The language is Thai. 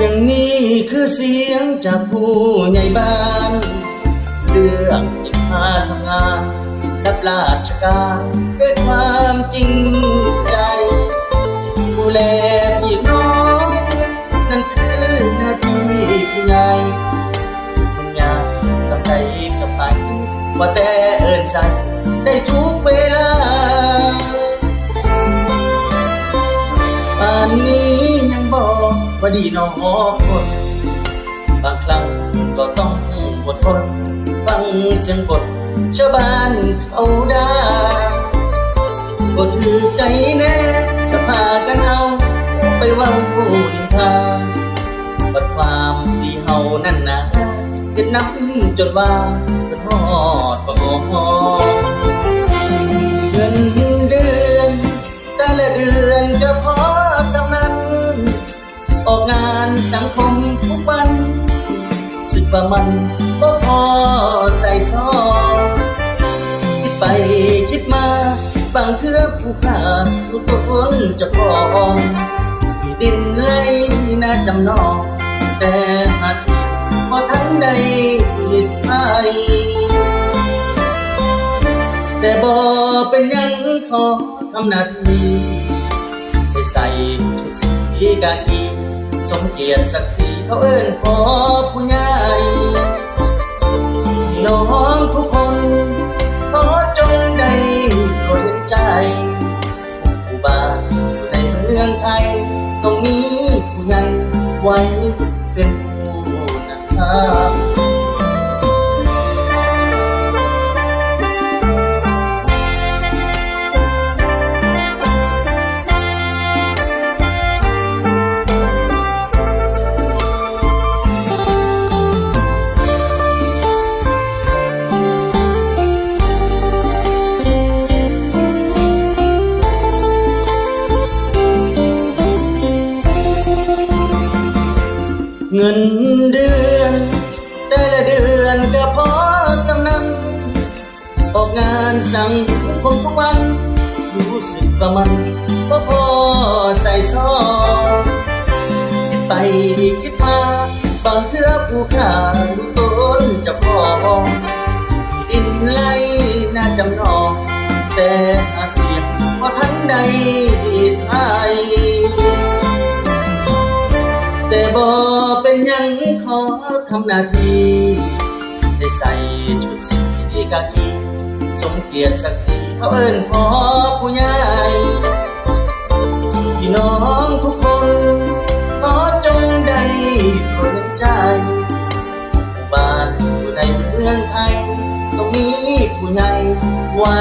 อย่างนี้คือเสียงจากผู้ใหญ่บ้านเรื่องที่พาทำงานกับราชการด้วยความจริงใจดูแลพี่น้องนั่นคือหน้าที่ผู้ใหญ่มันยากสำใจกับไปว่าแต่เอิ้นใส่ได้ทุกเวลาป่านนี้ยังบอกว่าดีน้องคนบางครั้งก็ต้องอดทนฟังเสียงบทชาวบ้านเขาด่าบ่ถือใจแน่จะพากันเอาไปเว้าดินทาบัดความดีเฮานั่นนะเฮ็ดน้ำจนว่าเป็นฮอดบ่ฮอดเงินเดือนแต่ละเดือนจะพอสำนั้นออกงานสังคมทุกวันสึกว่ามันบ่พอใส่ซองคิดไปคิดมาบางเทื่อผู้ค่าทุกคนจะพองมีดินไหลน่าจำนองแต่หาสิพอทันใดเฮ็ดให้แต่บ่เป็นหยังขอทำหน้าที่ไปใส่ชุดสีกากีสมเกียรติศักดิ์ศรีเขาเอิ้นพ่อผู้ใหญ่น้องทุกคนขอจงได้โปรดเห็นใจผู้บ้านอยู่ในเมืองไทยต้องมีผู้ใหญ่ไว้เป็นผู้นำเงินเดือนแต่ละเดือนก็พอสำนั้นออกงานสังคมทุกวันรู้สึกว่ามันบ่พอใส่ซองคิดไปคิดมาบางเทื่อผู้ค่ารู้ตนจะพอดินไหลน่าจำนองแต่หาเสียงพอทันใดไทยแต่บ่เป็นหยังขอทำหน้าที่ได้ใส่ชุดสีกากีสมเกียรติศักดิ์ศรีเขาเอิ้นพ่อผู้ใหญ่พี่น้องทุกคนขอจงได้โปรดเห็นใจผู้บ้านอยู่ในเมืองไทยต้องมีผู้ใหญ่ไว้